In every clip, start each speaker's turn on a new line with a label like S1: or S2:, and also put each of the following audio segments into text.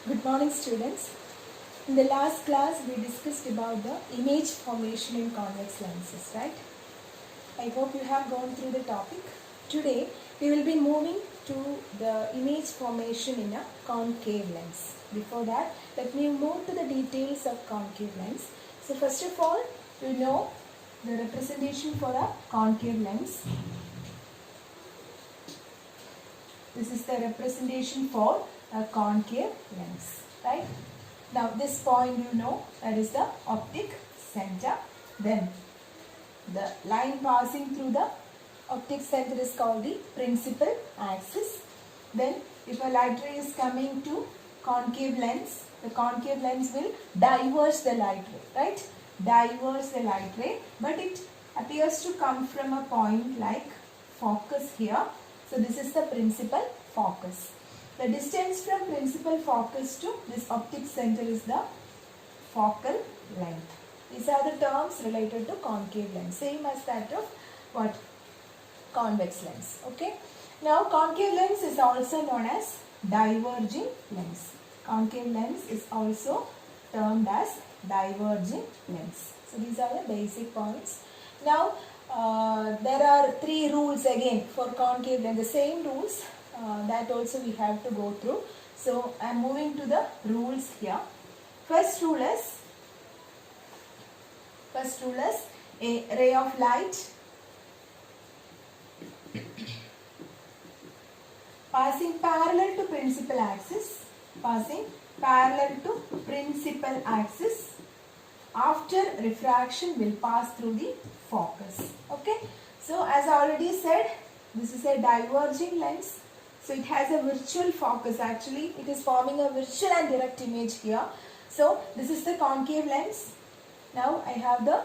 S1: Good morning, students. In the last class, we discussed about the image formation in convex lenses, right? I hope you have gone through the topic. Today, we will be moving to the image formation in a concave lens. Before that, let me move to the details of concave lens. So, first of all, you know the representation for a concave lens. This is the representation for a concave lens, right? Now this point you know, that is the optic center. Then the line passing through the optic center is called the principal axis. Then if a light ray is coming to concave lens, the concave lens will diverge the light ray, right? Diverge the light ray, but it appears to come from a point like focus here. So this is the principal focus. The distance from principal focus to this optic center is the focal length. These are the terms related to concave lens, same as that of what? Convex lens. Okay. Now concave lens is also known as diverging lens. Concave lens is also termed as diverging lens. So these are the basic points. Now there are three rules again for concave lens, the same rules that also we have to go through. So I am moving to the rules here. First rule is a ray of light passing parallel to principal axis, after refraction will pass through the focus. Okay. So as I already said, this is a diverging lens. So it has a virtual focus. Actually it is forming a virtual and direct image here. So this is the concave lens. Now I have the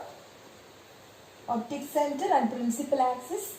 S1: optic center and principal axis.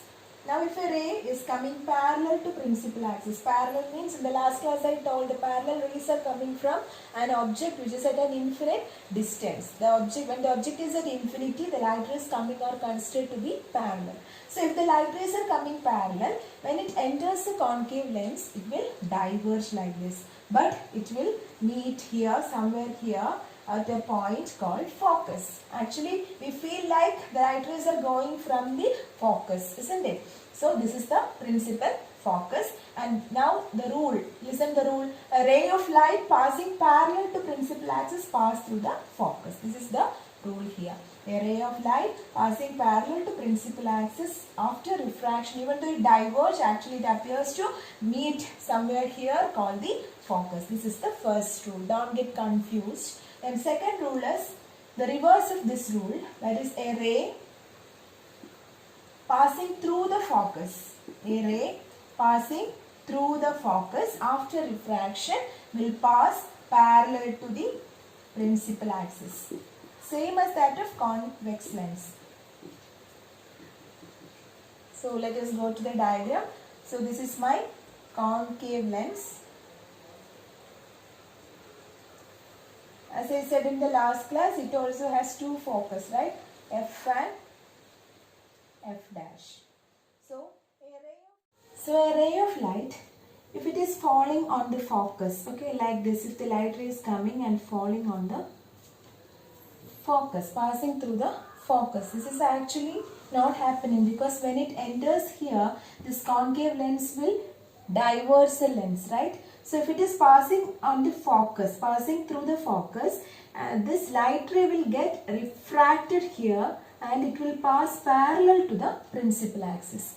S1: Now if a ray is coming parallel to principal axis, parallel means in the last class I told the parallel rays are coming from an object which is at an infinite distance. When the object is at infinity, the light rays coming are considered to be parallel. So if the light rays are coming parallel, when it enters the concave lens, it will diverge like this. But it will meet here, somewhere here, at a point called focus. Actually, we feel like the light rays are going from the focus, isn't it? So this is the principal focus. And now the rule, listen the rule, a ray of light passing parallel to principal axis pass through the focus. This is the rule here. A ray of light passing parallel to principal axis after refraction, even though it diverges, actually it appears to meet somewhere here called the focus. This is the first rule. Don't get confused. Then second rule is the reverse of this rule, that is a ray passing through the focus. A ray passing through the focus after refraction will pass parallel to the principal axis. Same as that of convex lens. So let us go to the diagram. So this is my concave lens. As I said in the last class, it also has two focus, right? F and F dash. So a ray of light, if it is falling on the focus, okay, like this, if the light ray is coming and falling on the focus, passing through the focus, this is actually not happening because when it enters here, this concave lens will diverge the lens, right? So if it is passing on the focus, passing through the focus, this light ray will get refracted here and it will pass parallel to the principal axis.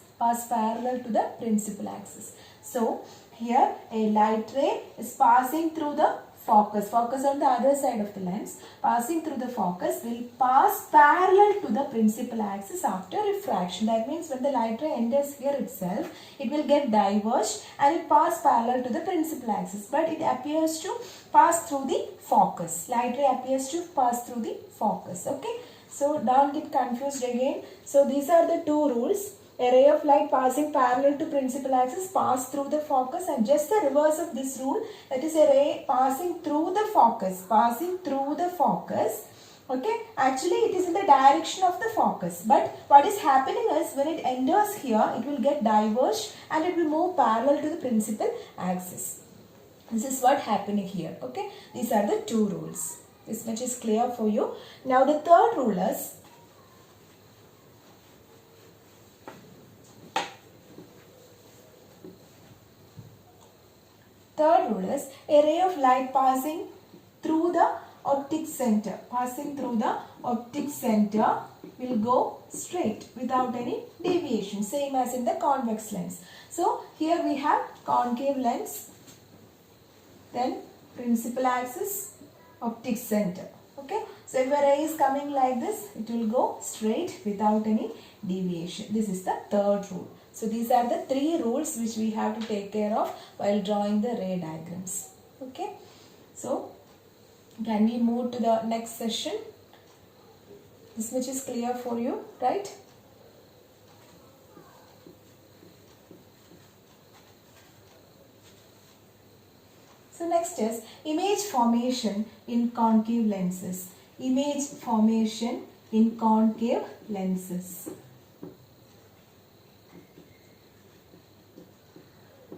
S1: So here a light ray is passing through the focus on the other side of the lens, passing through the focus will pass parallel to the principal axis after refraction. That means when the light ray enters here itself, it will get diverged and it pass parallel to the principal axis, but it appears to pass through the focus. Light ray appears to pass through the focus. Okay, so don't get confused again. So these are the two rules. A ray of light passing parallel to principal axis pass through the focus, and just the reverse of this rule, that is a ray passing through the focus, okay, actually it is in the direction of the focus, but what is happening is when it enters here, it will get diverged and it will move parallel to the principal axis. This is what happening here. Okay, these are the two rules. This much is clear for you. Now the third rule is a ray of light passing through the optic center. Passing through the optic center will go straight without any deviation. Same as in the convex lens. So here we have concave lens. Then principal axis, optic center. Okay. So if a ray is coming like this, it will go straight without any deviation. This is the third rule. So these are the three rules which we have to take care of while drawing the ray diagrams. Okay. So can we move to the next session? This much is clear for you, right? So next is image formation in concave lenses. Image formation in concave lenses.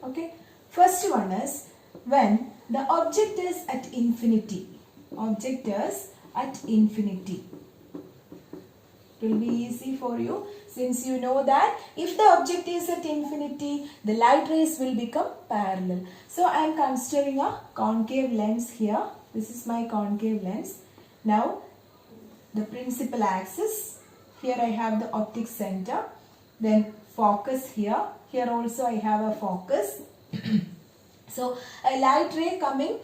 S1: Okay. First one is when the object is at infinity. Object is at infinity. It will be easy for you since you know that if the object is at infinity, the light rays will become parallel. So I am considering a concave lens here. This is my concave lens. Now the principal axis. Here I have the optic center. Then focus here. Here also I have a focus. So a light ray coming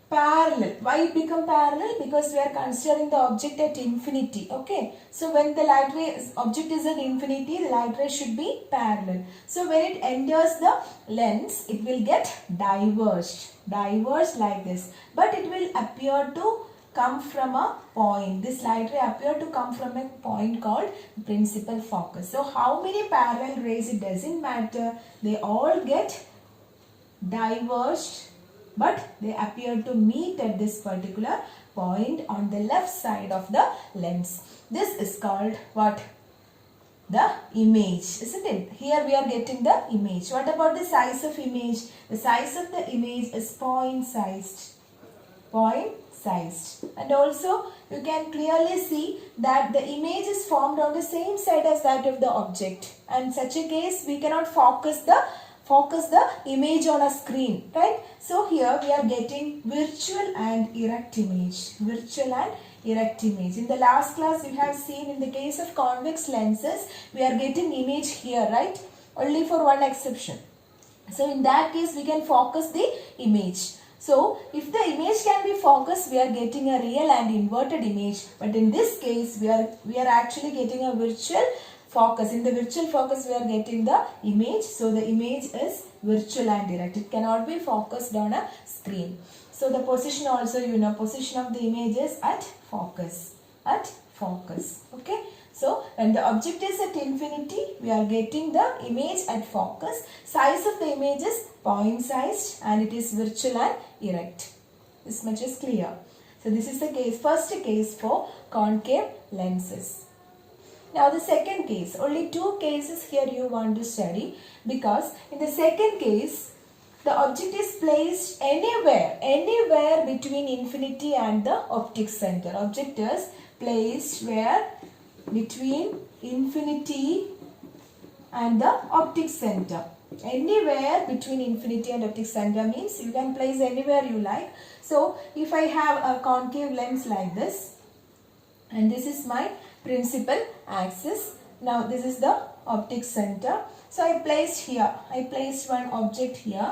S1: parallel. Why it become parallel? Because we are considering the object at infinity. Okay. So when the light ray object is at infinity, the light ray should be parallel. So when it enters the lens, it will get diverged. Diverged like this. But it will appear to come from a point. This light ray appear to come from a point called principal focus. So how many parallel rays, it doesn't matter. They all get diverged, but they appear to meet at this particular point on the left side of the lens. This is called what? The image, isn't it? Here we are getting the image. What about the size of image? The size of the image is point sized. Point sized. And also you can clearly see that the image is formed on the same side as that of the object. And in such a case we cannot focus the image on a screen, right? So here we are getting virtual and erect image. Virtual and erect image. In the last class you have seen in the case of convex lenses, we are getting image here, right? Only for one exception. So in that case we can focus the image. So if the image can be focused, we are getting a real and inverted image. But in this case we are actually getting a virtual focus. In the virtual focus we are getting the image. So the image is virtual and erect. It cannot be focused on a screen. So the position also, you know, position of the image is at focus. At focus. Okay. So when the object is at infinity, we are getting the image at focus. Size of the image is point sized and it is virtual and erect. This much is clear. So this is the case, first case for concave lenses. Now the second case, only two cases here you want to study, because in the second case the object is placed anywhere between infinity and the optic center. Object is placed where? Between infinity and the optic center. Anywhere between infinity and optic center means you can place anywhere you like. So if I have a concave lens like this, and this is my principal axis. Now this is the optic center. So I placed here, I placed one object here.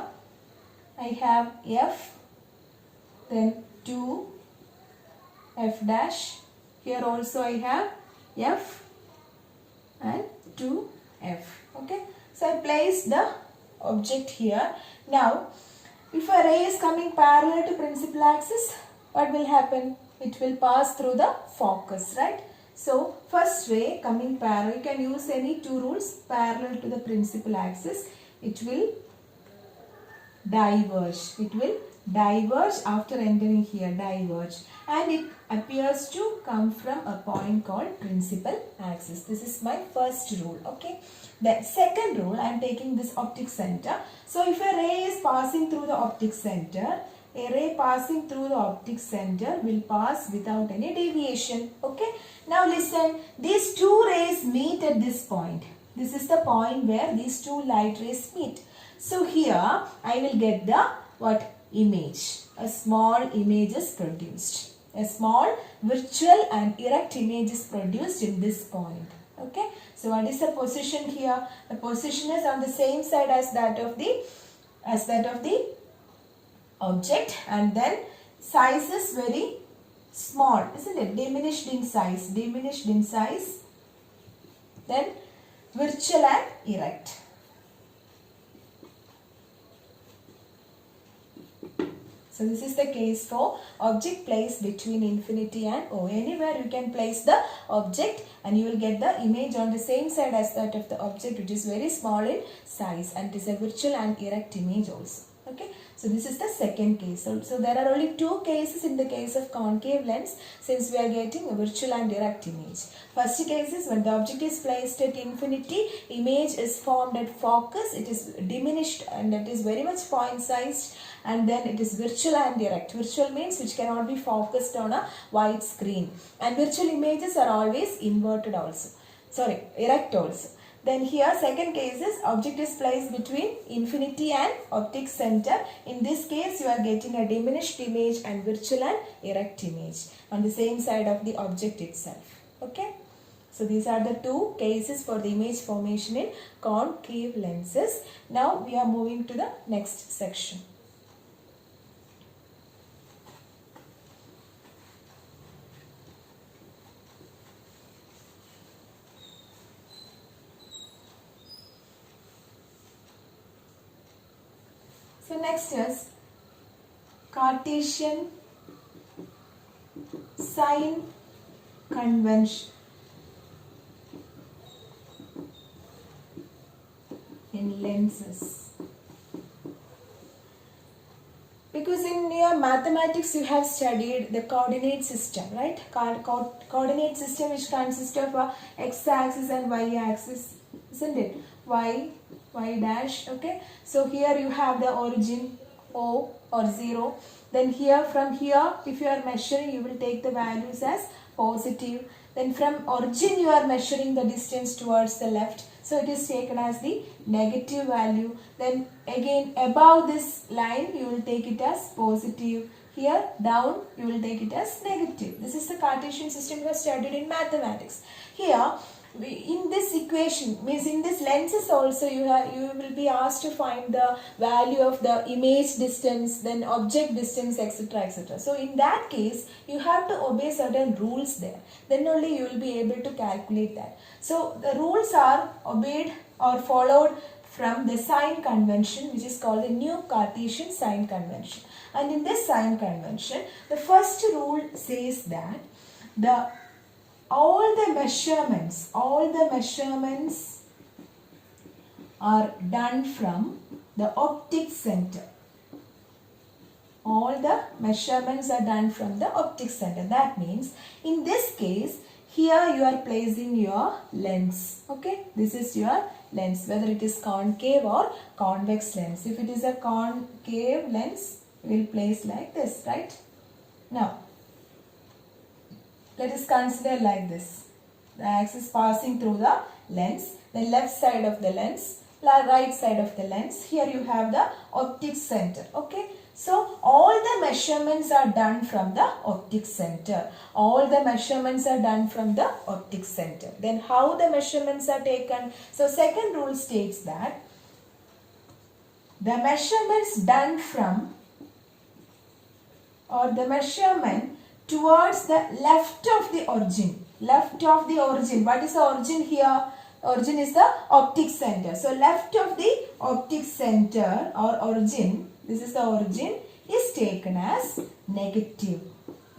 S1: I have F, then 2, F dash. Here also I have F and 2F. Okay. So I placed the object here. Now if a ray is coming parallel to principal axis, what will happen? It will pass through the focus, right? So first ray coming parallel, you can use any two rules, parallel to the principal axis. It will diverge. It will diverge after entering here, diverge, and it appears to come from a point called principal axis. This is my first rule. Okay, the second rule, I am taking this optic center. So if a ray is passing through the optic center, a ray passing through the optic center will pass without any deviation. Okay, now listen, these two rays meet at this point. This is the point where these two light rays meet. So here I will get the what? Image. A small image is produced. A small virtual and erect image is produced in this point. Okay. So what is the position here? The position is on the same side as that of the object, and then size is very small, isn't it? Diminished in size. Then virtual and erect. So this is the case for object placed between infinity and O. Anywhere you can place the object and you will get the image on the same side as that of the object, which is very small in size, and it is a virtual and erect image also. Okay. So this is the second case. So there are only two cases in the case of concave lens, since we are getting a virtual and erect image. First case is when the object is placed at infinity, image is formed at focus, it is diminished and it is very much point sized, and then it is virtual and erect. Virtual means which cannot be focused on a white screen, and virtual images are always inverted also. Erect also. Then here second case is object is placed between infinity and optic center. In this case you are getting a diminished image and virtual and erect image on the same side of the object itself. Okay. So these are the two cases for the image formation in concave lenses. Now we are moving to the next section. So next is Cartesian sign convention in lenses. Because in your mathematics you have studied the coordinate system, right? Coordinate system which consists of a x-axis and y-axis, isn't it? Y dash. Okay, so here you have the origin O or 0. Then here, from here, if you are measuring, you will take the values as positive. Then from origin you are measuring the distance towards the left, so it is taken as the negative value. Then again above this line you will take it as positive. Here down you will take it as negative. This is the Cartesian system you have studied in mathematics. Here in this equation, means in this lenses also you will be asked to find the value of the image distance, then object distance, etc, etc. So in that case you have to obey certain rules there, then only you will be able to calculate that. So the rules are obeyed or followed from the sign convention, which is called the new Cartesian sign convention. And in this sign convention, the first rule says that all the measurements are done from the optic center. All the measurements are done from the optic center. That means in this case, here you are placing your lens. Okay, this is your lens, whether it is concave or convex lens. If it is a concave lens, we will place like this, right? Now, let us consider like this. The axis passing through the lens, the left side of the lens, right side of the lens. Here you have the optic center. Okay. So all the measurements are done from the optic center. All the measurements are done from the optic center. Then how the measurements are taken? So second rule states that the measurements done from, or the measurement towards the left of the origin. Left of the origin. What is the origin here? Origin is the optic center. So left of the optic center or origin, this is the origin, is taken as negative.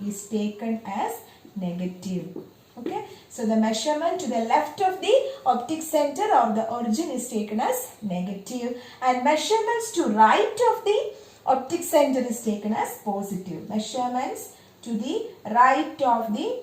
S1: Is taken as negative. Okay. So the measurement to the left of the optic center or the origin is taken as negative. And measurements to right of the optic center is taken as positive. Measurements to the right of the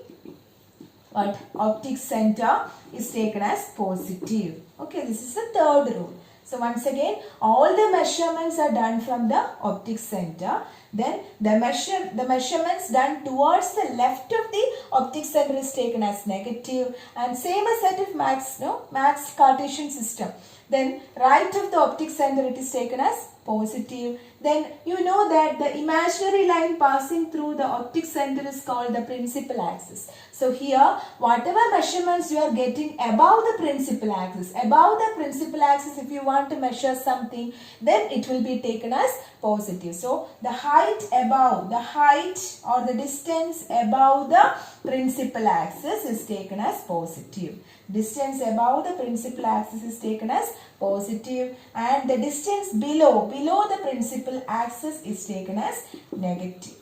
S1: optic center is taken as positive. Okay, this is the third rule. So once again, all the measurements are done from the optic center. Then the measurements done towards the left of the optic center is taken as negative, and same as that of Max Cartesian system. Then right of the optic center it is taken as positive. Then you know that the imaginary line passing through the optic center is called the principal axis. So here whatever measurements you are getting above the principal axis, if you want to measure something, then it will be taken as positive. So the height or the distance above the principal axis is taken as positive. Distance above the principal axis is taken as positive, and the distance below the principal axis is taken as negative.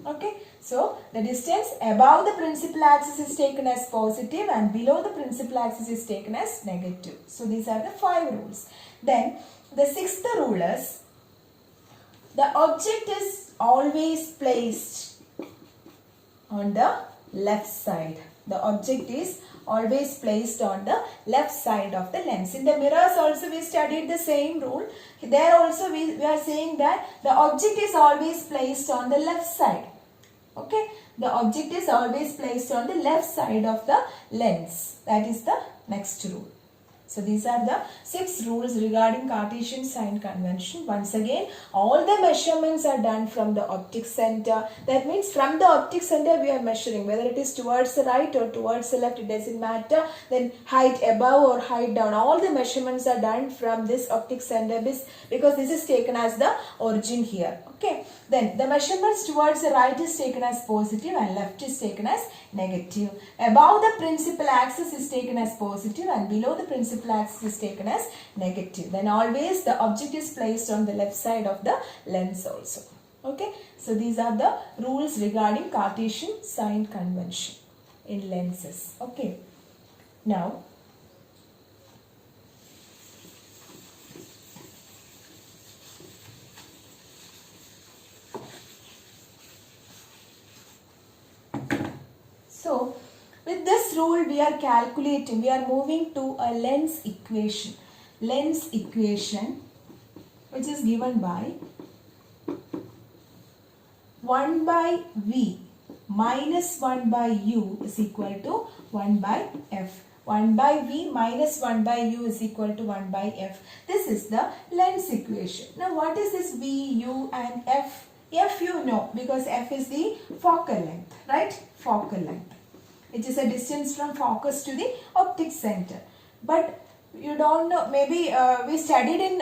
S1: Okay, so the distance above the principal axis is taken as positive and below the principal axis is taken as negative. So these are the 5 rules. Then the 6th rule is the object is always placed on the left side. The object is always placed on the left side of the lens. In the mirrors also we studied the same rule. There also we are saying that the object is always placed on the left side. Okay, the object is always placed on the left side of the lens. That is the next rule. So these are the 6 rules regarding Cartesian sign convention. Once again, all the measurements are done from the optic center. That means from the optic center we are measuring, whether it is towards the right or towards the left, it doesn't matter. Then height above or height down, all the measurements are done from this optic center because this is taken as the origin here. Okay. Then the measurements towards the right is taken as positive and left is taken as negative. Above the principal axis is taken as positive and below the principal axis is taken as negative. Then always the object is placed on the left side of the lens also. Okay. So these are the rules regarding Cartesian sign convention in lenses. Okay. Now so, with this rule we are moving to a lens equation. Lens equation which is given by 1 by V minus 1 by U is equal to 1 by F. 1 by V minus 1 by U is equal to 1 by F. This is the lens equation. Now what is this V, U and F? F you know because F is the focal length, right? Focal length. It is a distance from focus to the optic center. But you don't know, maybe we studied in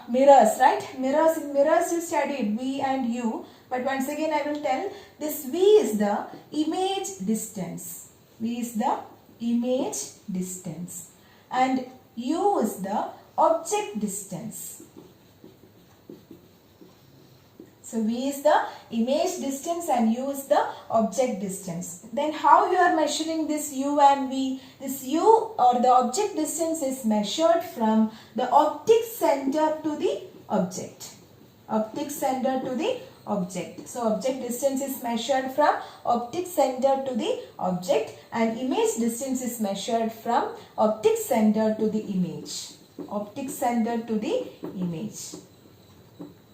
S1: mirrors, right? In mirrors you studied V and U. But once again I will tell, this V is the image distance. V is the image distance. And U is the object distance. So V is the image distance and U is the object distance. Then how you are measuring this U and V? This U or the object distance is measured from the optic center to the object. Optic center to the object. So object distance is measured from optic center to the object and image distance is measured from optic center to the image. Optic center to the image.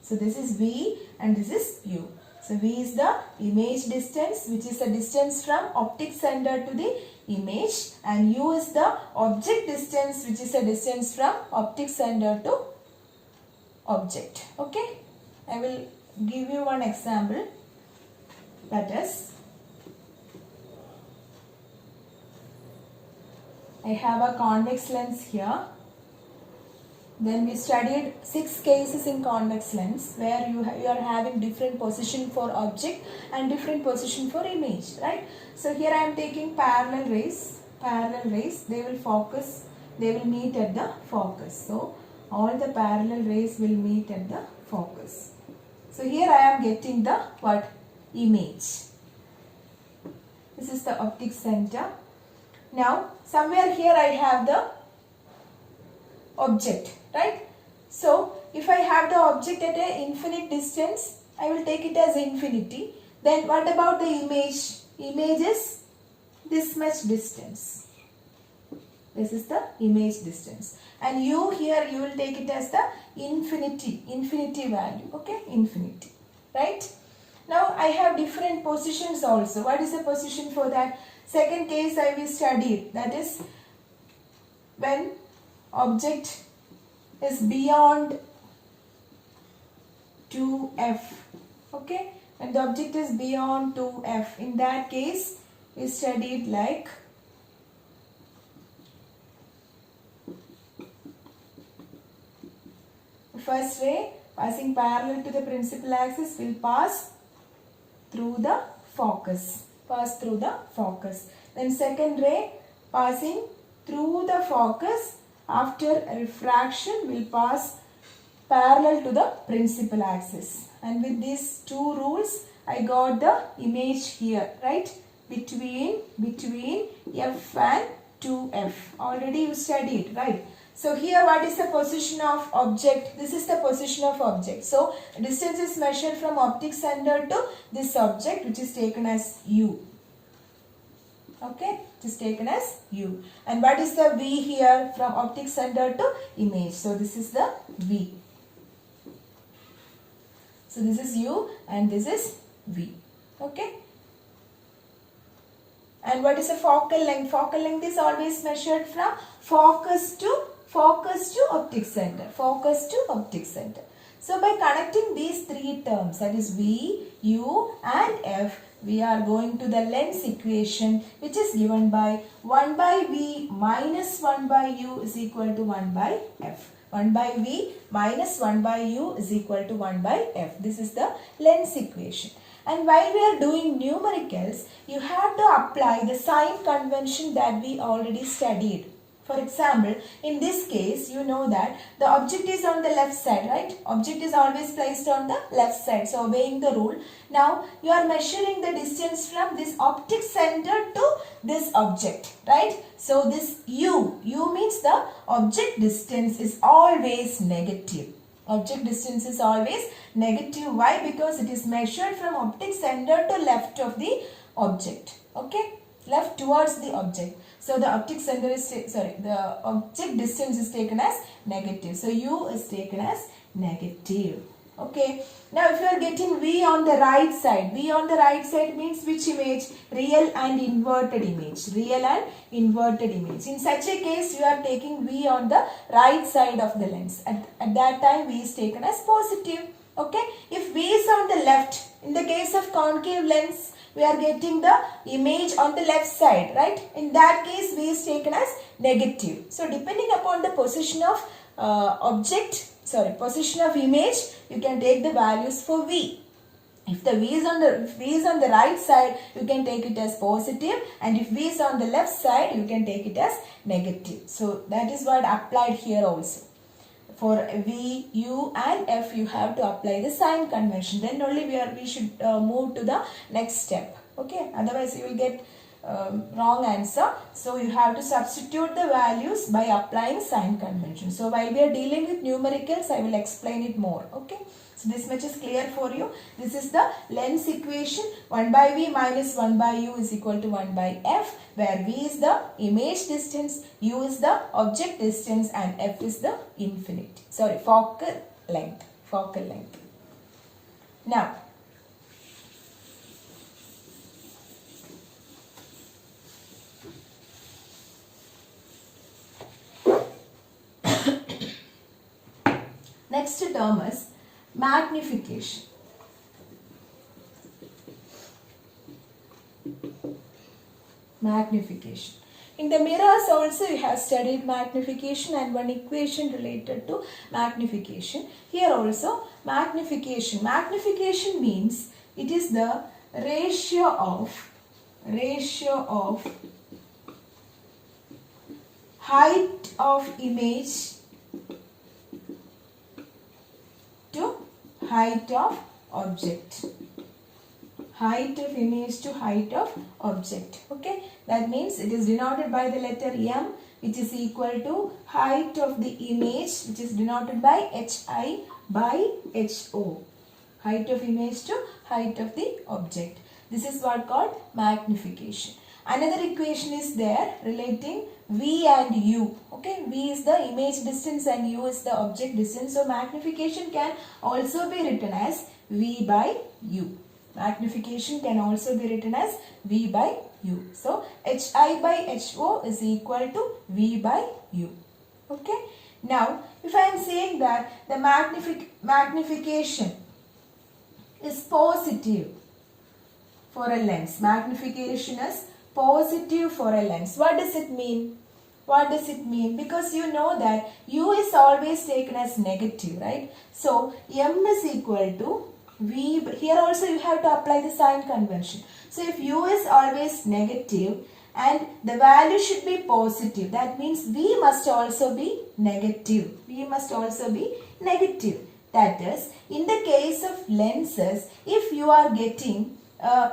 S1: So this is V and this is U. So V is the image distance which is the distance from optic center to the image and U is the object distance which is the distance from optic center to object. Okay. I will give you one example. That is, I have a convex lens here. Then we studied 6 cases in convex lens where you are having different position for object and different position for image, right? So here I am taking parallel rays. They will focus, they will meet at the focus. So all the parallel rays will meet at the focus. So here I am getting the what? Image. This is the optic center. Now somewhere here I have the object, right? So if I have the object at an infinite distance, I will take it as infinity. Then what about the image? Image is this much distance. This is the image distance. And you here, you will take it as the infinity value. Okay, infinity. Right? Now I have different positions also. What is the position for that? Second case I will study. That is when object is beyond 2f. Okay, when the object is beyond 2f, in that case we studied like first ray passing parallel to the principal axis will pass through the focus. Then second ray passing through the focus after refraction will pass parallel to the principal axis. And with these two rules, I got the image here, right? Between f and 2f. Already you studied, right? So here what is the position of object? This is the position of object. So distance is measured from optic center to this object, which is taken as u. Okay, it is taken as u. And what is the v here from optic center to image? So this is the v. So this is u and this is v. Okay. And what is the focal length? Focal length is always measured from focus to optic center. So by connecting these three terms, that is v, u and f, we are going to the lens equation, which is given by 1 by v minus 1 by u is equal to 1 by f. 1 by v minus 1 by u is equal to 1 by f. This is the lens equation. And while we are doing numericals, you have to apply the sign convention that we already studied. For example, in this case, you know that the object is on the left side, right? Object is always placed on the left side. So, obeying the rule. Now, you are measuring the distance from this optic center to this object, right? So, this u means the object distance is always negative. Object distance is always negative. Why? Because it is measured from optic center to left of the object. Okay? Left towards the object. So the optic center is, the object distance is taken as negative. So u is taken as negative. Okay. Now if you are getting v on the right side, v on the right side means which image? Real and inverted image. Real and inverted image. In such a case, you are taking v on the right side of the lens. At that time, v is taken as positive. Okay. If v is on the left, in the case of concave lens, we are getting the image on the left side, right? In that case, v is taken as negative. So depending upon the position of position of image, you can take the values for v. If the v is on the right side, you can take it as positive, and if v is on the left side, you can take it as negative. So that is what applied here also. For v, u and f, you have to apply the sign convention. Then only we should move to the next step. Okay. Otherwise, you will get wrong answer. So you have to substitute the values by applying sign convention. So while we are dealing with numericals, I will explain it more. Okay. So this much is clear for you. This is the lens equation. 1 by v minus 1 by u is equal to 1 by f, where v is the image distance, u is the object distance, and f is the focal length. Now, next term is magnification. Magnification. In the mirrors also you have studied magnification and one equation related to magnification. Here also magnification. Magnification means it is the ratio of height of image to height of object. Height of image to height of object. Okay, that means it is denoted by the letter m. which is equal to height of the image, which is denoted by HI by HO. Height of image to height of the object. This is what called magnification. Another equation is there relating V and U. Okay, V is the image distance and U is the object distance. So magnification can also be written as V by U. Magnification can also be written as V by U. So HI by HO is equal to V by U. Okay. Now if I am saying that the magnification is positive for a lens. Magnification is positive for a lens. What does it mean? What does it mean? Because you know that U is always taken as negative, right? So M is equal to V. Here also you have to apply the sign convention. So if U is always negative and the value should be positive, that means V must also be negative. V must also be negative. That is, in the case of lenses, if you are getting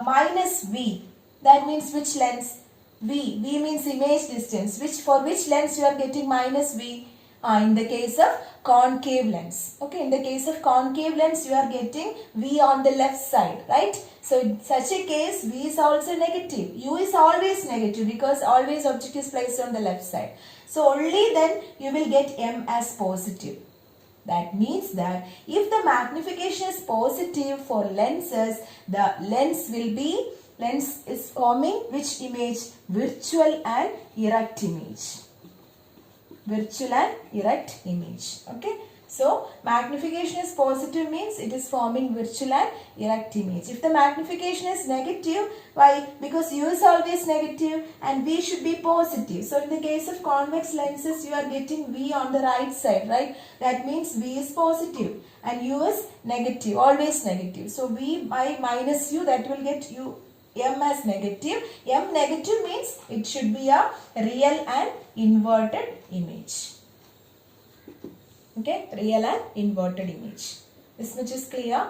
S1: minus V, that means which lens? V. V means image distance. For which lens you are getting minus V? In the case of concave lens. Okay, in the case of concave lens, you are getting V on the left side, right? So in such a case, V is also negative. U is always negative because always object is placed on the left side. So only then you will get M as positive. That means that if the magnification is positive for lenses, the lens is forming which image? Virtual and erect image. Virtual and erect image. Okay. So magnification is positive means it is forming virtual and erect image. If the magnification is negative, why? Because U is always negative and V should be positive. So in the case of convex lenses, you are getting V on the right side, right? That means V is positive and U is negative, always negative. So V by minus U, that will get U M as negative. M negative means it should be a real and inverted image. Okay, real and inverted image. This much is clear.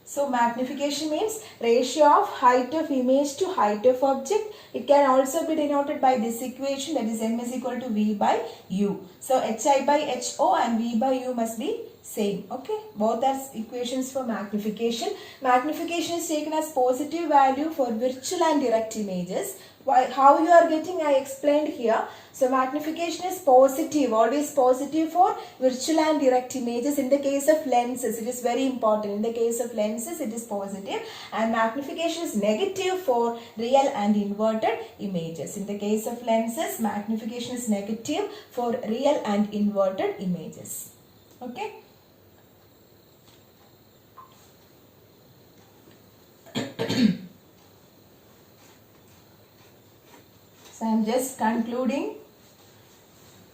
S1: So magnification means ratio of height of image to height of object. It can also be denoted by this equation, that is M is equal to V by U. So HI by HO and V by U must be same. Okay, both are equations for magnification. Magnification is taken as positive value for virtual and erect images. How you are getting, I explained here. So magnification is positive, always positive for virtual and erect images. In the case of lenses, it is very important. In the case of lenses, it is positive, and magnification is negative for real and inverted images. In the case of lenses, magnification is negative for real and inverted images. Okay. So I am just concluding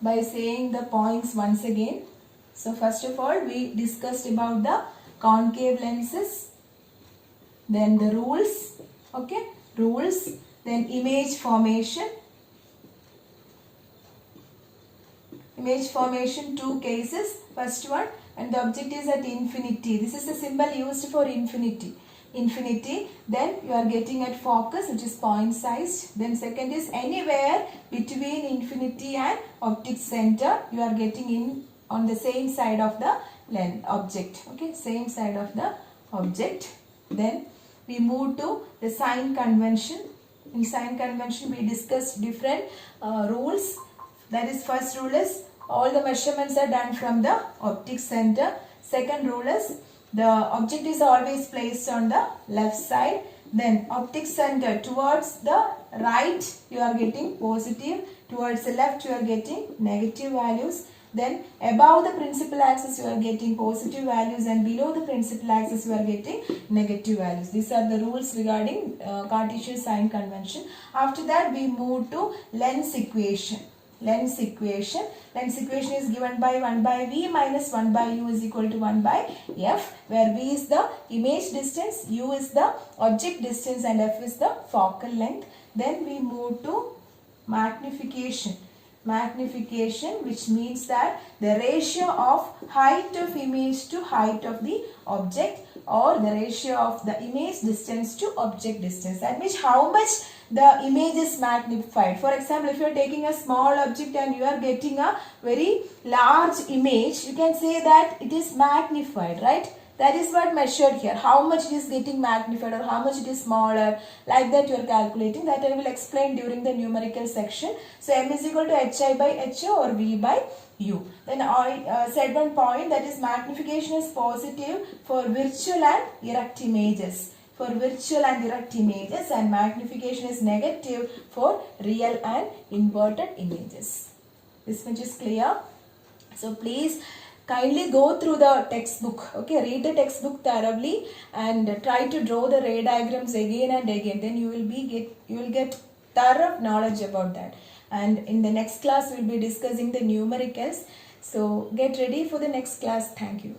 S1: by saying the points once again. So first of all, we discussed about the concave lenses, then the rules, okay, rules, then image formation. Image formation, two cases. First one, and the object is at infinity. This is a symbol used for infinity. Then you are getting at focus, which is point sized. Then second is anywhere between infinity and optic center, you are getting in on the same side of the object. Okay, same side of the object. Then we move to the sign convention. In sign convention, we discussed different rules. That is, first rule is all the measurements are done from the optic center. Second rule is the object is always placed on the left side. Then optic center towards the right you are getting positive, towards the left you are getting negative values. Then above the principal axis you are getting positive values, and below the principal axis you are getting negative values. These are the rules regarding Cartesian sign convention. After that we move to lens equation. Lens equation is given by 1 by V minus 1 by U is equal to 1 by F, where V is the image distance, U is the object distance, and F is the focal length. Then we move to magnification, magnification, which means that the ratio of height of image to height of the object, or the ratio of the image distance to object distance. That means how much the image is magnified. For example, if you are taking a small object and you are getting a very large image, you can say that it is magnified, right? That is what measured here. How much it is getting magnified or how much it is smaller. Like that you are calculating. That I will explain during the numerical section. So m is equal to hi by ho or v by u. Then I said one point, that is magnification is positive for virtual and erect images. For virtual and erect images, and magnification is negative for real and inverted images. This much is clear. So please kindly go through the textbook. Okay, read the textbook thoroughly and try to draw the ray diagrams again and again. Then you will get thorough knowledge about that. And in the next class we will be discussing the numericals. So get ready for the next class. Thank you.